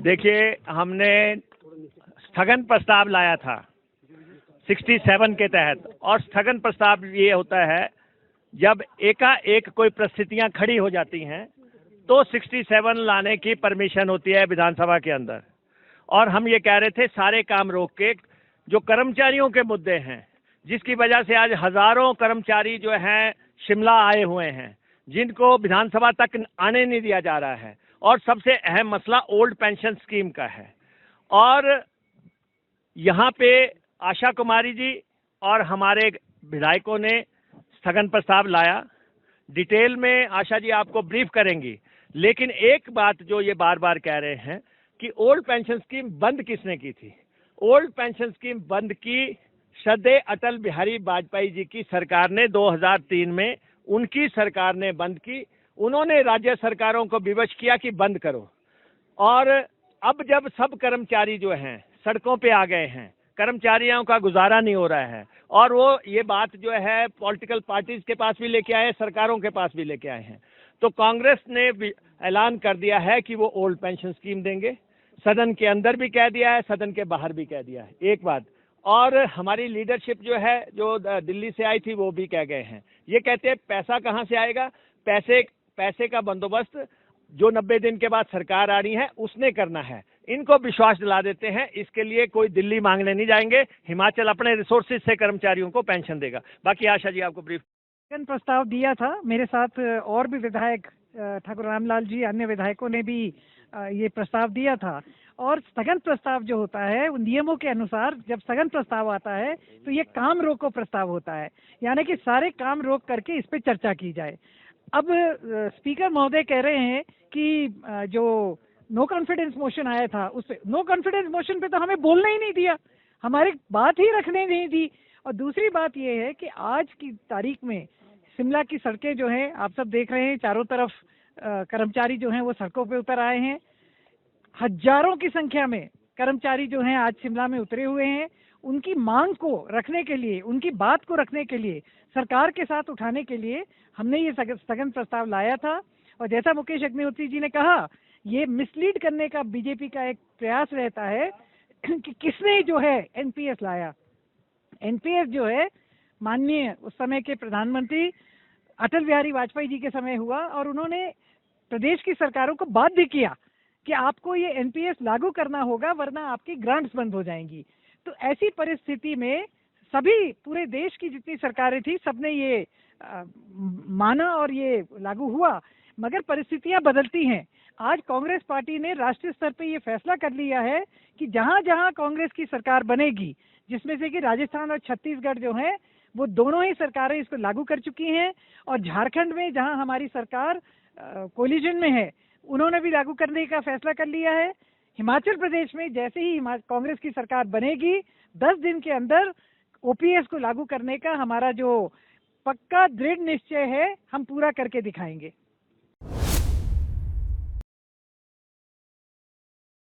देखिए, हमने स्थगन प्रस्ताव लाया था 67 के तहत, और स्थगन प्रस्ताव ये होता है जब एकाएक कोई परिस्थितियां खड़ी हो जाती हैं तो 67 लाने की परमिशन होती है विधानसभा के अंदर। और हम ये कह रहे थे सारे काम रोक के, जो कर्मचारियों के मुद्दे हैं, जिसकी वजह से आज हजारों कर्मचारी जो हैं शिमला आए हुए हैं, जिनको विधानसभा तक आने नहीं दिया जा रहा है, और सबसे अहम मसला ओल्ड पेंशन स्कीम का है। और यहाँ पे आशा कुमारी जी और हमारे विधायकों ने स्थगन प्रस्ताव लाया। डिटेल में आशा जी आपको ब्रीफ करेंगी, लेकिन एक बात जो ये बार बार कह रहे हैं कि ओल्ड पेंशन स्कीम बंद किसने की थी? ओल्ड पेंशन स्कीम बंद की श्रद्धेय अटल बिहारी वाजपेयी जी की सरकार ने 2003 में, उनकी सरकार ने बंद की। उन्होंने राज्य सरकारों को विवश किया कि बंद करो। और अब जब सब कर्मचारी जो हैं सड़कों पे आ गए हैं, कर्मचारियों का गुजारा नहीं हो रहा है, और वो ये बात जो है पॉलिटिकल पार्टीज के पास भी लेके आए, सरकारों के पास भी लेके आए हैं, तो कांग्रेस ने ऐलान कर दिया है कि वो ओल्ड पेंशन स्कीम देंगे। सदन के अंदर भी कह दिया है, सदन के बाहर भी कह दिया है। एक बात और, हमारी लीडरशिप जो है, जो दिल्ली से आई थी, वो भी कह गए हैं। ये कहते हैं पैसा कहाँ से आएगा? पैसे का बंदोबस्त जो 90 दिन के बाद सरकार आ रही है उसने करना है। इनको विश्वास दिला देते हैं, इसके लिए कोई दिल्ली मांगने नहीं जाएंगे। हिमाचल अपने रिसोर्सेज से कर्मचारियों को पेंशन देगा। बाकी आशा जी आपको ब्रीफ। प्रस्ताव दिया था मेरे साथ, और भी विधायक ठाकुर रामलाल जी, अन्य विधायकों ने भी ये प्रस्ताव दिया था। और स्थगन प्रस्ताव जो होता है उन नियमों के अनुसार, जब स्थगन प्रस्ताव आता है तो ये काम रोको प्रस्ताव होता है, यानी कि सारे काम रोक करके इस पे चर्चा की जाए। अब स्पीकर महोदय कह रहे हैं कि जो नो कॉन्फिडेंस मोशन आया था उस पे, नो कॉन्फिडेंस मोशन पे तो हमें बोलने ही नहीं दिया, हमारी बात ही रखने नहीं दी। और दूसरी बात ये है कि आज की तारीख में शिमला की सड़कें जो हैं आप सब देख रहे हैं, चारों तरफ कर्मचारी जो हैं वो सड़कों पे उतर आए हैं। हजारों की संख्या में कर्मचारी जो हैं आज शिमला में उतरे हुए हैं। उनकी मांग को रखने के लिए, उनकी बात को रखने के लिए, सरकार के साथ उठाने के लिए हमने ये स्थगन प्रस्ताव लाया था। और जैसा मुकेश अग्निहोत्री जी ने कहा, ये मिसलीड करने का बीजेपी का एक प्रयास रहता है कि किसने जो है एनपीएस लाया। एनपीएस जो है माननीय उस समय के प्रधानमंत्री अटल बिहारी वाजपेयी जी के समय हुआ, और उन्होंने प्रदेश की सरकारों को बाध्य किया कि आपको ये एनपीएस लागू करना होगा वरना आपकी ग्रांट्स बंद हो जाएंगी। तो ऐसी परिस्थिति में सभी, पूरे देश की जितनी सरकारें थी, सबने ये माना और ये लागू हुआ। मगर परिस्थितियां बदलती हैं। आज कांग्रेस पार्टी ने राष्ट्रीय स्तर पे ये फैसला कर लिया है कि जहां जहां कांग्रेस की सरकार बनेगी, जिसमें से कि राजस्थान और छत्तीसगढ़ जो है वो दोनों ही सरकारें इसको लागू कर चुकी हैं, और झारखंड में जहां हमारी सरकार कोलिजन में है उन्होंने भी लागू करने का फैसला कर लिया है। हिमाचल प्रदेश में जैसे ही कांग्रेस की सरकार बनेगी 10 दिन के अंदर ओपीएस को लागू करने का हमारा जो पक्का दृढ़ निश्चय है, हम पूरा करके दिखाएंगे।